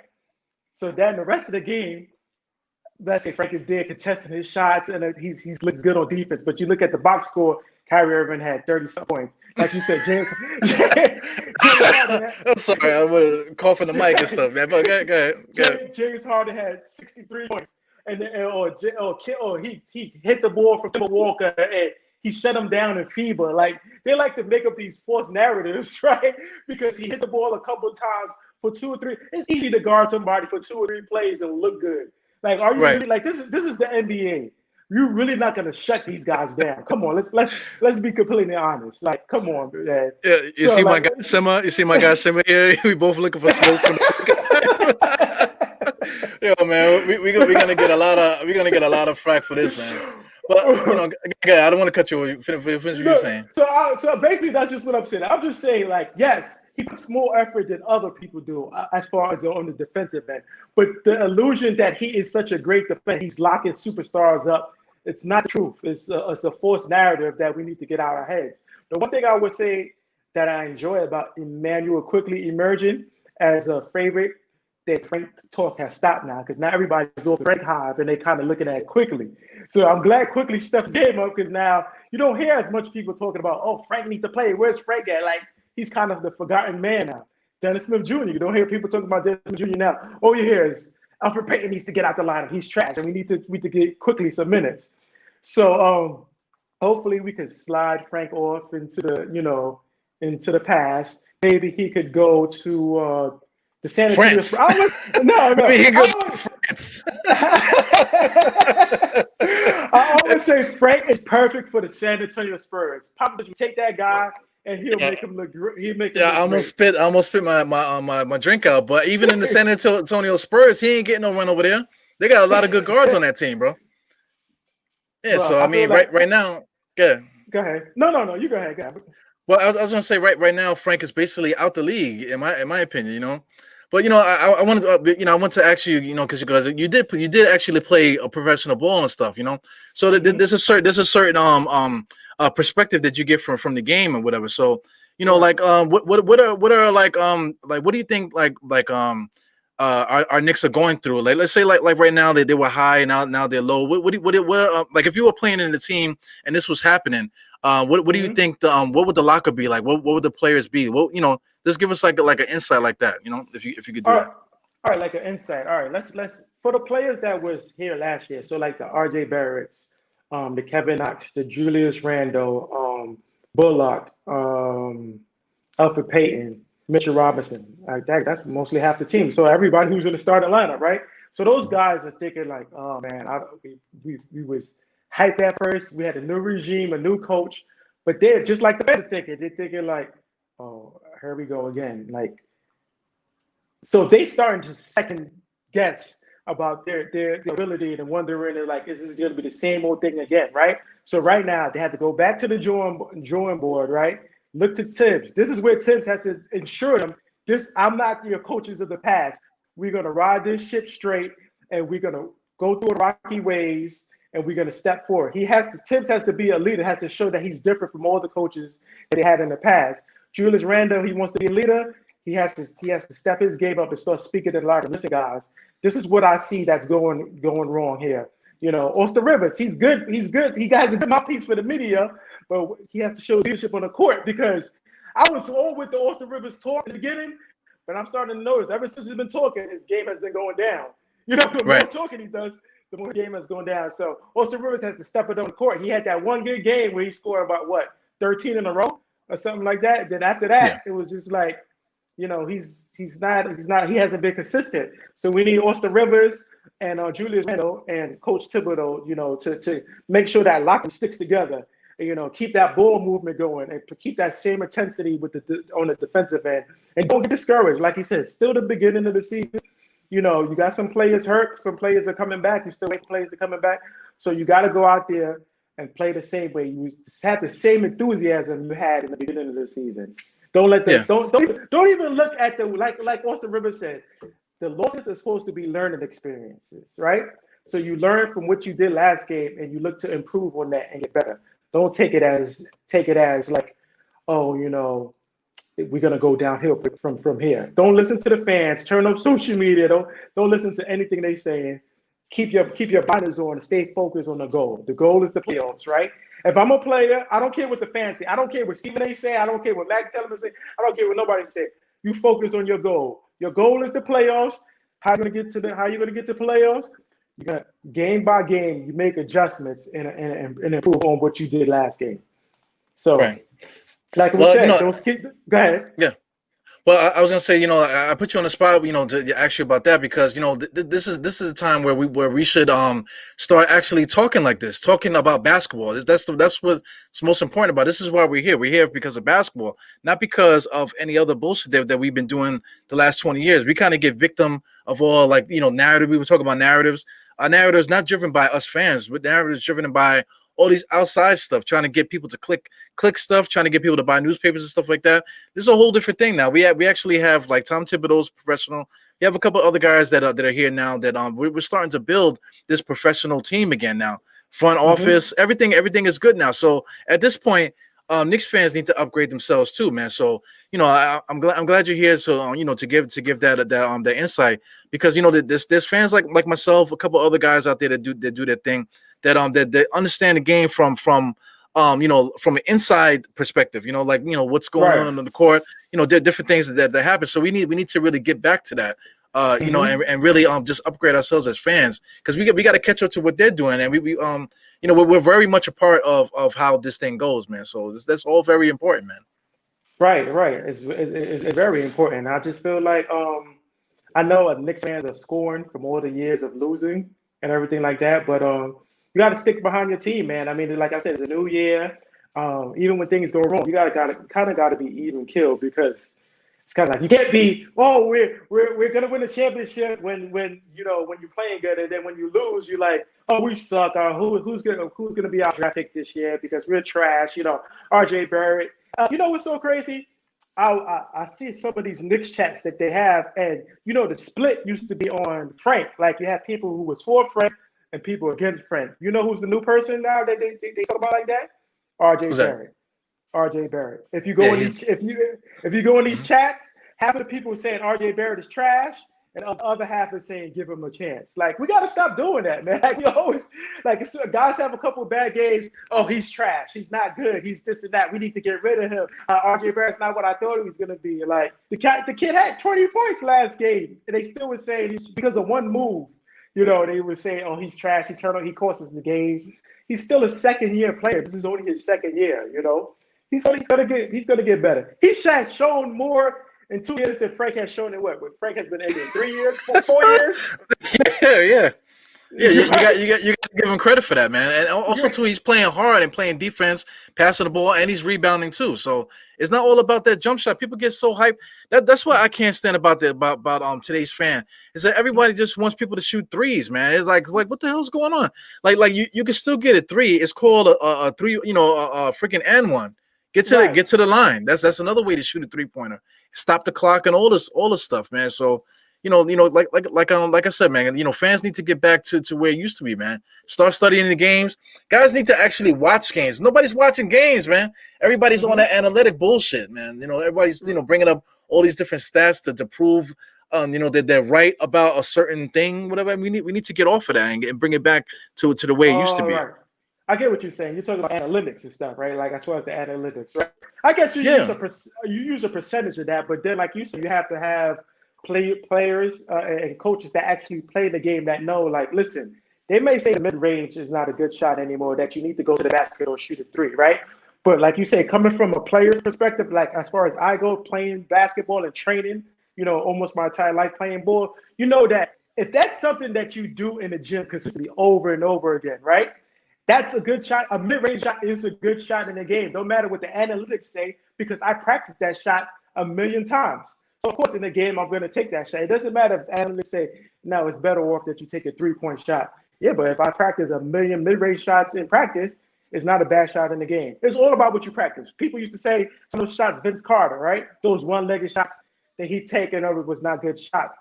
So then the rest of the game, let's say Frank is there contesting his shots and he looks good on defense. But you look at the box score, Kyrie Irving had 30-some points. Like you said, James Harden. I'm sorry, I was coughing the mic and stuff, man. But go ahead. James Harden had 63 points. And then, he hit the ball from Kemba Walker and he shut him down in FIBA. Like, they like to make up these false narratives, right? Because he hit the ball a couple of times for 2 or 3. It's easy to guard somebody for 2 or 3 plays and look good. Like, are you really, like, this is the NBA? You're really not gonna shut these guys down. Come on, let's be completely honest. Like, come on, man. Yeah, you see my guy Simma? You see my guy Simma here? We both looking for smoke from Yo, man, we're gonna get a lot of flack for this, man. But I don't want to cut you off. Finish what you're saying. So basically, that's just what I'm saying. I'm just saying, like, yes, he puts more effort than other people do as far as on the defensive end. But the illusion that he is such a great defender, he's locking superstars up, it's not the truth. It's a false narrative that we need to get out of our heads. The one thing I would say that I enjoy about Emmanuel quickly emerging as a favorite, that Frank talk has stopped now, because now everybody's off the Frank hive and they kind of looking at it quickly. So I'm glad quickly stepped him up, because now you don't hear as much people talking about, oh, Frank needs to play. Where's Frank at? Like, he's kind of the forgotten man now. Dennis Smith Jr., you don't hear people talking about Dennis Smith Jr. now. All you hear is Alfred Payton needs to get out the lineup. He's trash, and we need to get quickly some minutes. So hopefully we could slide Frank off into the past. Maybe he could go to the San Antonio Spurs. I always say Frank is perfect for the San Antonio Spurs. Probably take that guy and he'll make him look great. I almost spit my drink out. But even in the San Antonio Spurs, he ain't getting no run over there. They got a lot of good guards on that team, bro. Yeah, well, so I mean, right now, go ahead. No, you go ahead. Well, I was gonna say right now, Frank is basically out the league, in my opinion, But I wanted to, I want to ask you, because you did actually play a professional ball and stuff, So there's a certain perspective that you get from the game and whatever. So what do you think our Knicks are going through? Like, let's say like right now they were high, now they're low. What like if you were playing in the team and this was happening, what do you think what would the locker be like? What would the players be? Well, just give us like an insight like that, if you could do that. All right, like an insight. All right, let's for the players that was here last year. So like the RJ Barretts, the Kevin Knox, the Julius Randle, Bullock, Alfred Payton, Mitchell Robinson. That's mostly half the team. So everybody who's in the starting lineup, right? So those guys are thinking like, oh man, we was hyped at first. We had a new regime, a new coach, but they're just like the fans are thinking. They're thinking like, oh, here we go again. Like, so they starting to second guess about their ability and wondering, like, is this going to be the same old thing again, right? So right now they have to go back to the drawing board, right? Look to Thibs. This is where Thibs has to ensure them. I'm not your coaches of the past. We're going to ride this ship straight, and we're going to go through rocky ways, and we're going to step forward. Thibs has to be a leader, has to show that he's different from all the coaches that they had in the past. Julius Randle, he wants to be a leader. He has to step his game up and start speaking to the locker. Listen, guys, this is what I see that's going wrong here. Austin Rivers, he's good. He's good. He has a good mouthpiece for the media, but he has to show leadership on the court, because I was all with the Austin Rivers talk in the beginning, but I'm starting to notice ever since he's been talking, his game has been going down. The more talking he does, the more game has gone down. So Austin Rivers has to step it on the court. He had that one good game where he scored about 13 in a row or something like that. Then after that, It was just like, he hasn't been consistent. So we need Austin Rivers and Julius Randle and Coach Thibodeau, to make sure that lock sticks together. And, keep that ball movement going and keep that same intensity on the defensive end. And don't get discouraged. Like you said, it's still the beginning of the season. You got some players hurt, some players are coming back. You still wait for players to coming back. So you got to go out there and play the same way. You have the same enthusiasm you had in the beginning of the season. Don't let them. Don't even look at the like Austin Rivers said. The losses are supposed to be learning experiences, right? So you learn from what you did last game, and you look to improve on that and get better. Don't take it as like, oh, we're gonna go downhill from here. Don't listen to the fans. Turn off social media. Don't listen to anything they saying. Keep your blinders on and stay focused on the goal. The goal is the playoffs, right? If I'm a player, I don't care what the fans say. I don't care what Stephen A. say. I don't care what Mac Telemann say. I don't care what nobody say. You focus on your goal. Your goal is the playoffs. How you gonna get to playoffs? You got game by game. You make adjustments and improve on what you did last game. So, like we said, don't skip. Go ahead. Yeah. Well, I was gonna say, I put you on the spot, to ask you about that because, this is the time where we should start actually talking like this, talking about basketball. That's what's most important about it. This is why we're here. We're here because of basketball, not because of any other bullshit that we've been doing the last 20 years. We kind of get victim of all narrative. We were talking about narratives. Our narrative is not driven by us fans, but narrative is driven by all these outside stuff, trying to get people to click stuff, trying to get people to buy newspapers and stuff like that. There's a whole different thing now. We actually have like Tom Thibodeau's professional. We have a couple other guys that are here now that we're starting to build this professional team again now. Front office, everything is good now. So at this point, Knicks fans need to upgrade themselves too, man. So I'm glad you're here. So to give that insight because there's fans like myself, a couple other guys out there that do their thing. That understand the game from an inside perspective, what's going on the court, there are different things that happen. So we need to really get back to that, and really just upgrade ourselves as fans because we got to catch up to what they're doing, and we're very much a part of how this thing goes, man. So that's all very important, man. Right. It's very important. I just feel like I know Knicks fans are scoring from all the years of losing and everything like that, but you got to stick behind your team, man. I mean, like I said, it's a new year. Even when things go wrong, you got to be even killed because it's kind of like you can't be. Oh, we're gonna win a championship when you're playing good, and then when you lose, you're like, oh, we suck. Who's gonna be our draft pick this year because we're trash. R.J. Barrett. What's so crazy? I see some of these Knicks chats that they have, and the split used to be on Frank. Like you have people who was for Frank. And people against Frank. You know who's the new person now that they talk about like that? R.J. Barrett. R.J. Barrett. If you go in these chats, half of the people are saying R.J. Barrett is trash, and the other half is saying give him a chance. Like we gotta stop doing that, man. Like we always guys have a couple of bad games. Oh, he's trash. He's not good. He's this and that. We need to get rid of him. R.J. Barrett's not what I thought he was gonna be. Like the kid had 20 points last game, and they still were saying he's because of one move. They would say, "Oh, he's trash. He costs us the game." He's still a second-year player. This is only his second year. He's gonna get better. He has shown more in 2 years than Frank has shown in what? Frank has been in 3 years, 4 years. Yeah. You got to give him credit for that, man. And also too, he's playing hard and playing defense, passing the ball, and he's rebounding too. So it's not all about that jump shot. People get so hyped. That's what I can't stand about today's fan is that everybody just wants people to shoot threes, man. It's like what the hell's going on? Like you can still get a three. It's called a three, a freaking and one. Get to the line. That's another way to shoot a 3-pointer. Stop the clock and all this stuff, man. So. Like I said, man, fans need to get back to where it used to be, man. Start studying the games. Guys need to actually watch games. Nobody's watching games, man. Everybody's on that analytic bullshit, man. Everybody's, bringing up all these different stats to prove, that they're right about a certain thing, whatever. We need to get off of that and bring it back to the way it used to be. Right. I get what you're saying. You're talking about analytics and stuff, right? Like as far as the analytics, right? I guess you use a percentage of that, but then, like you said, you have to have players and coaches that actually play the game that know, like, listen, they may say the mid-range is not a good shot anymore, that you need to go to the basket or shoot a three, right? But like you say, coming from a player's perspective, like as far as I go playing basketball and training, almost my entire life playing ball, that if that's something that you do in the gym consistently over and over again, right? That's a good shot. A mid-range shot is a good shot in the game. No matter what the analytics say, because I practiced that shot a million times. Of course, in the game, I'm going to take that shot. It doesn't matter if analysts say, no, it's better off that you take a 3-point shot. Yeah, but if I practice a million mid-range shots in practice, is not a bad shot in the game. It's all about what you practice. People used to say some of those shots, Vince Carter, right? Those one-legged shots that he'd taken over was not good shots.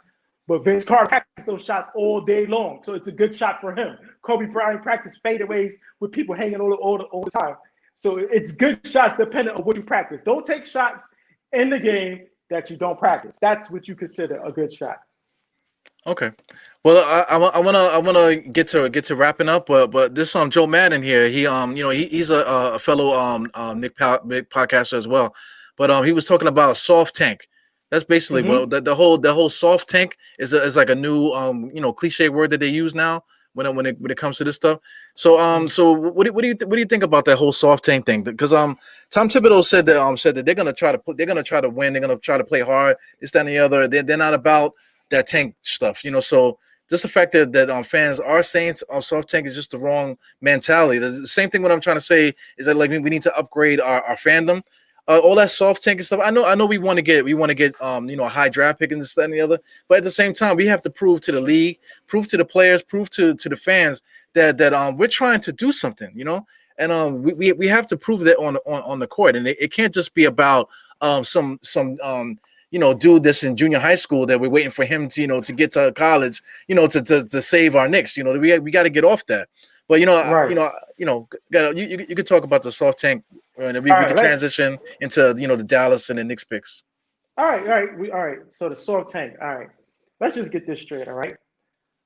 But Vince Carter practiced those shots all day long, so it's a good shot for him. Kobe Bryant practiced fadeaways with people hanging all the time. So it's good shots depending on what you practice. Don't take shots in the game that you don't practice. That's what you consider a good shot. Okay. Well, I wanna get to wrapping up, but this Joe Madden here, he's a fellow Nick podcaster as well, but he was talking about a soft tank. That's basically the whole soft tank is like a new cliche word that they use now when it comes to this stuff. So so what do you think about that whole soft tank thing? Because Tom Thibodeau said that they're gonna try to win, they're gonna try to play hard, this, that, and the other. They're not about that tank stuff, so just the fact that fans are saying soft tank is just the wrong mentality. The same thing what I'm trying to say is that, like, we need to upgrade our fandom. All that soft tank and stuff. I know we want to get a high draft pick and this, that, and the other, but at the same time we have to prove to the league, prove to the players, prove to the fans that we're trying to do something, and we have to prove that on the court, and it can't just be about some dude that's in junior high school that we're waiting for him to to get to college, to save our Knicks. We got to get off that. But Right. you could talk about the soft tank, and we can transition into the Dallas and the Knicks picks. All right. So the soft tank. All right. Let's just get this straight. All right.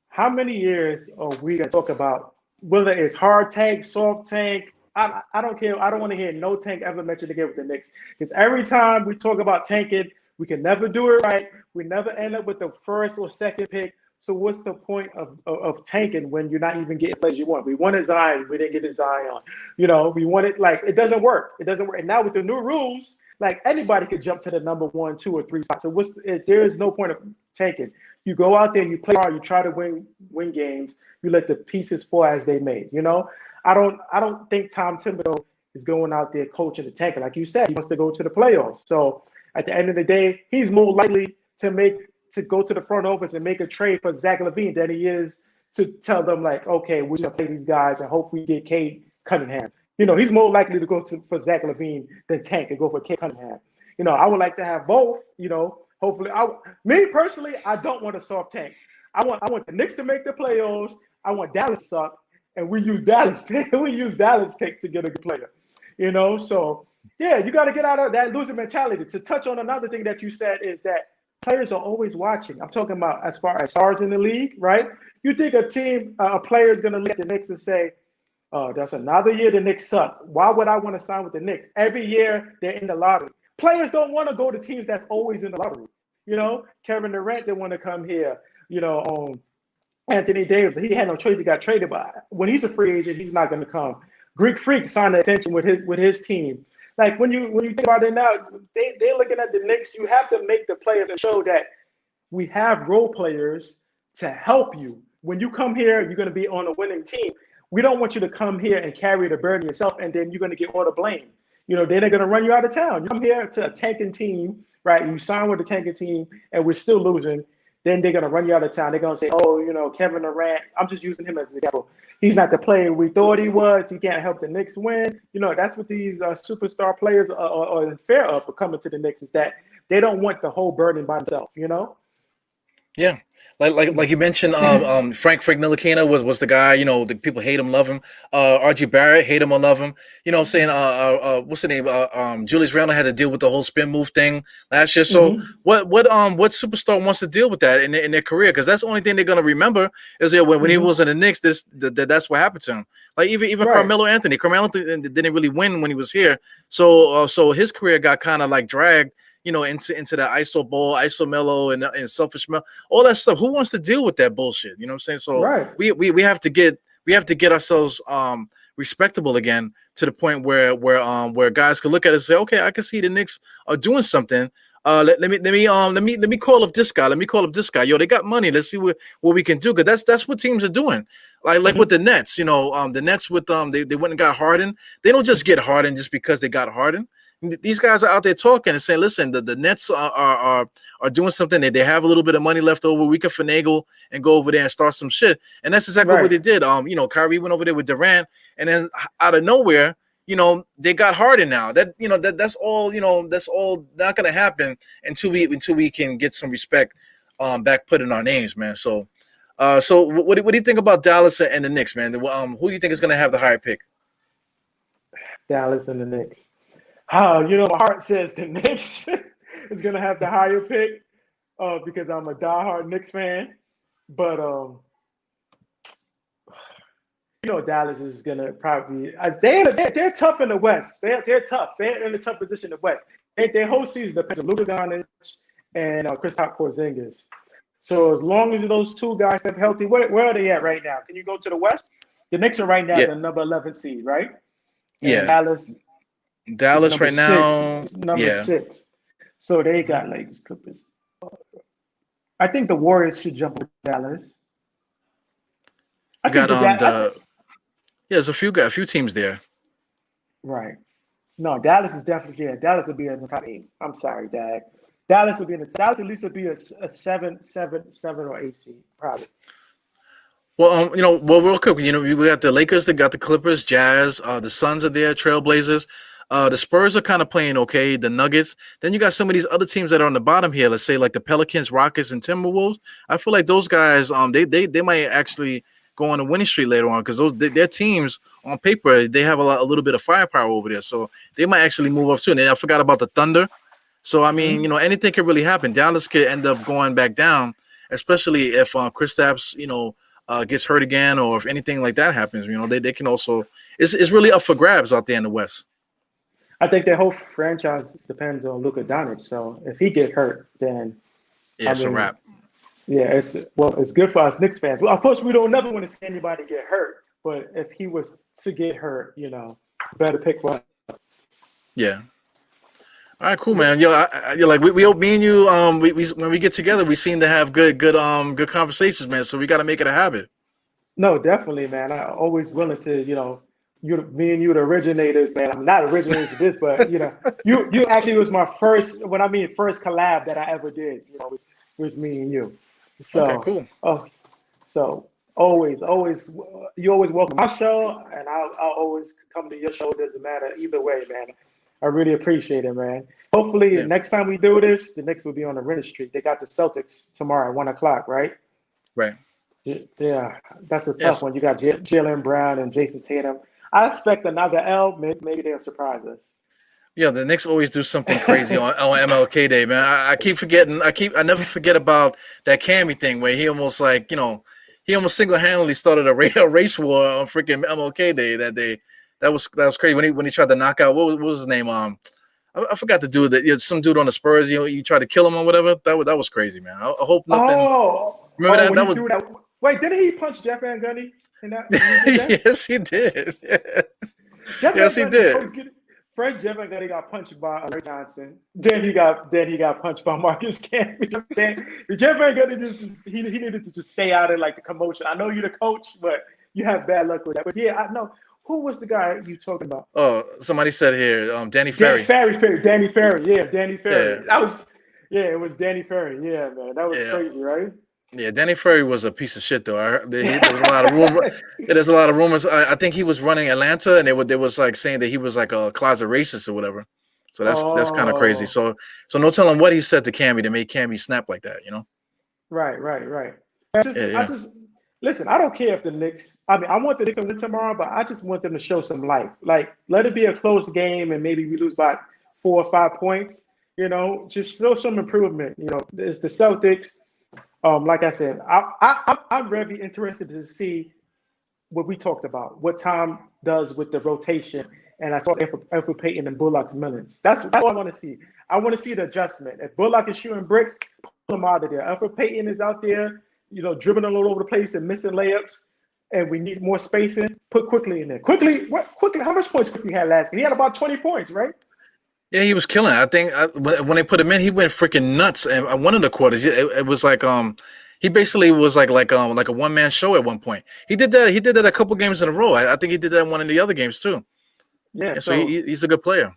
How many years are we gonna talk about whether it's hard tank, soft tank? I don't care. I don't want to hear no tank ever mentioned again with the Knicks, because every time we talk about tanking, we can never do it right. We never end up with the first or second pick. So what's the point of tanking when you're not even getting players you want? We wanted Zion, we didn't get his Zion. We wanted, like, it doesn't work. It doesn't work. And now with the new rules, like, anybody could jump to the number 1, 2, or 3 spot. So there is no point of tanking. You go out there, you play hard, you try to win games, you let the pieces fall as they may. I don't think Tom Thibodeau is going out there coaching the tanking. Like you said, he wants to go to the playoffs. So at the end of the day, he's more likely to go to the front office and make a trade for Zach LaVine than he is to tell them, like, okay, we're gonna play these guys and hope we get Cade Cunningham. He's more likely to go for Zach LaVine than tank and go for Cade Cunningham. I would like to have both. Hopefully, me personally, I don't want a soft tank. I want the Knicks to make the playoffs. I want Dallas to suck, and we use Dallas pick to get a good player. So yeah, you got to get out of that losing mentality. To touch on another thing that you said is that players are always watching. I'm talking about as far as stars in the league, right? You think a player is going to look at the Knicks and say, oh, that's another year the Knicks suck. Why would I want to sign with the Knicks? Every year they're in the lottery. Players don't want to go to teams that's always in the lottery. Kevin Durant didn't want to come here. Anthony Davis, he had no choice. He got traded, but when he's a free agent, he's not going to come. Greek Freak signed an extension with his team. Like, when you think about it now, they're looking at the Knicks. You have to make the players and show that we have role players to help you. When you come here, you're going to be on a winning team. We don't want you to come here and carry the burden yourself, and then you're going to get all the blame. Then they're going to run you out of town. You come here to a tanking team, right? You sign with a tanking team, and we're still losing. Then they're going to run you out of town. They're going to say, oh, Kevin Durant, I'm just using him as an example. He's not the player we thought he was. He can't help the Knicks win. That's what these superstar players are fair of for coming to the Knicks, is that they don't want the whole burden by themselves, Yeah. Like you mentioned, Frank Ntilikina was the guy. The people hate him, love him. R.G. Barrett, hate him or love him. Saying what's the name? Julius Randle had to deal with the whole spin move thing last year. So what superstar wants to deal with that in their career? Because that's the only thing they're gonna remember is when he was in the Knicks. That's what happened to him. Like even right. Carmelo Anthony didn't really win when he was here. So his career got kind of like dragged. Into the ISO ball, ISO Melo, and selfish Melo, all that stuff. Who wants to deal with that bullshit? You know what I'm saying? So right. we have to get ourselves respectable again, to the point where guys can look at it and say, okay, I can see the Knicks are doing something. Let me call up this guy. Let me call up this guy. Yo, they got money. Let's see what we can do. Because that's what teams are doing. Like with the Nets, the Nets with they went and got Harden. They don't just get Harden just because they got Harden. These guys are out there talking and saying, listen, the Nets are doing something. They have a little bit of money left over. We can finagle and go over there and start some shit. And that's exactly what they did. Kyrie went over there with Durant, and then out of nowhere, they got Harden now. That's all not gonna happen until we can get some respect back put in our names, man. So what do you think about Dallas and the Knicks, man? Who do you think is gonna have the higher pick? Dallas and the Knicks. My heart says the Knicks is going to have the higher pick because I'm a diehard Knicks fan. But, Dallas is going to probably they're tough in the West. They're tough. They're in a tough position in the West. Their whole season depends on Luka Doncic and Kristaps Porzingis. So as long as those two guys are healthy, where are they at right now? Can you go to the West? The Knicks are right now the number 11 seed, right? And Dallas right now, number 6. So they got Lakers, Clippers. I think the Warriors should jump with Dallas. There's a few teams there. Right. No, Dallas is definitely Dallas will be in the top 8. I'm sorry, Dad. Dallas will be in the Dallas at least will be a 7 or 8 seed, probably. Well, real quick, we got the Lakers, they got the Clippers, Jazz, the Suns are there, Trailblazers. The Spurs are kind of playing okay. The Nuggets. Then you got some of these other teams that are on the bottom here. Let's say like the Pelicans, Rockets, and Timberwolves. I feel like those guys, they might actually go on a winning streak later on because their teams on paper they have a little bit of firepower over there, so they might actually move up too. And I forgot about the Thunder. So I mean, anything could really happen. Dallas could end up going back down, especially if Kristaps, gets hurt again, or if anything like that happens. They can also. It's really up for grabs out there in the West. I think their whole franchise depends on Luka Doncic. So if he get hurt, then it's a wrap. Yeah, it's good for us Knicks fans. Well, of course, we don't never want to see anybody get hurt. But if he was to get hurt, better pick for us. Yeah. All right, cool, man. Me and you, we when we get together, we seem to have good conversations, man. So we got to make it a habit. No, definitely, man. I'm always willing to, me and you the originators, man. I'm not originators of this, but you actually was my first collab that I ever did. Was me and you. So okay, cool. So always you always welcome my show, and I'll always come to your show. It doesn't matter either way, man. I really appreciate it, man. Hopefully next time we do this, the Knicks will be on the winning streak. They got the Celtics tomorrow at 1:00, right? Right. Yeah, that's a tough one. You got Jaylen Brown and Jason Tatum. I expect another L. Maybe they'll surprise us. Yeah, the Knicks always do something crazy on MLK Day, man. I keep forgetting. I never forget about that Cammy thing where he almost single-handedly started a race war on freaking MLK Day that day. That was crazy when he tried to knock out what was his name? I forgot the dude that some dude on the Spurs. You tried to kill him or whatever. That was crazy, man. I hope nothing. Remember that was. Wait, didn't he punch Jeff Van Gundy in that? Yes, he did. Yes, he did. First, Jeff Van Gundy got punched by Ray Johnson. Then he got punched by Marcus Camby. Jeff Van Gundy he needed to just stay out of like the commotion. I know you're the coach, but you have bad luck with that. But yeah, I know. Who was the guy you talking about? Oh, somebody said here, Danny Ferry. Danny Ferry. Yeah, Danny Ferry. Yeah. It was Danny Ferry. Yeah, man, that was crazy, right? Yeah, Danny Ferry was a piece of shit, though. I heard there was a lot of rumor. There's a lot of rumors. I think he was running Atlanta, and they was like saying that he was like a closet racist or whatever. So that's kind of crazy. So no telling what he said to Cammy to make Cammy snap like that, Right. I just listen. I don't care if the Knicks. I mean, I want the Knicks to win tomorrow, but I just want them to show some life. Like, let it be a close game, and maybe we lose by 4 or 5 points. Just show some improvement. It's the Celtics. Like I said, I'm very interested to see what we talked about, what Tom does with the rotation, and I saw Alfred Payton and Bullock's minutes. That's what I want to see. I want to see the adjustment. If Bullock is shooting bricks, pull him out of there. Alfred Payton is out there, dribbling all over the place and missing layups, and we need more spacing. Put Quickly in there. Quickly, how much points Quickly had last game? He had about 20 points, right? Yeah, he was killing it. I think when they put him in, he went freaking nuts. And one of the quarters, it was like he basically was like a one-man show at one point. He did that. He did that a couple games in a row. I think he did that in one of the other games too. Yeah. And so he's a good player.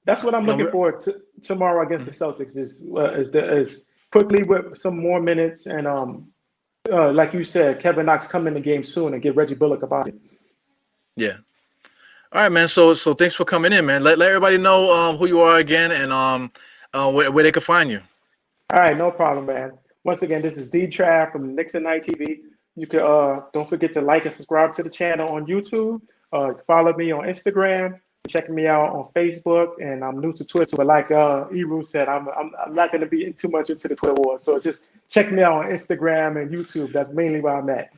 That's what I'm looking for tomorrow against the Celtics. Is quickly with some more minutes and like you said, Kevin Knox come in the game soon and get Reggie Bullock about it. Yeah. All right, man. So thanks for coming in, man. Let everybody know who you are again and where they can find you. All right, no problem, man. Once again, this is D Trav from KnickatNite TV. You can don't forget to like and subscribe to the channel on YouTube. Follow me on Instagram. Check me out on Facebook, and I'm new to Twitter. But like Eru said, I'm not going to be too much into the Twitter war. So just check me out on Instagram and YouTube. That's mainly where I'm at.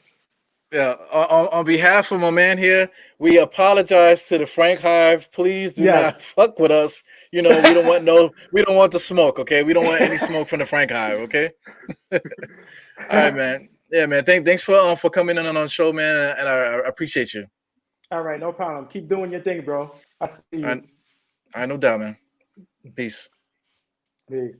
Yeah. On behalf of my man here, we apologize to the Frank Hive. Please do not fuck with us. You know, we don't want the smoke. Okay, we don't want any smoke from the Frank Hive. Okay. All right, man. Yeah, man. Thanks for coming in on the show, man, and I appreciate you. All right, no problem. Keep doing your thing, bro. I see you. I no doubt, man. Peace. Peace.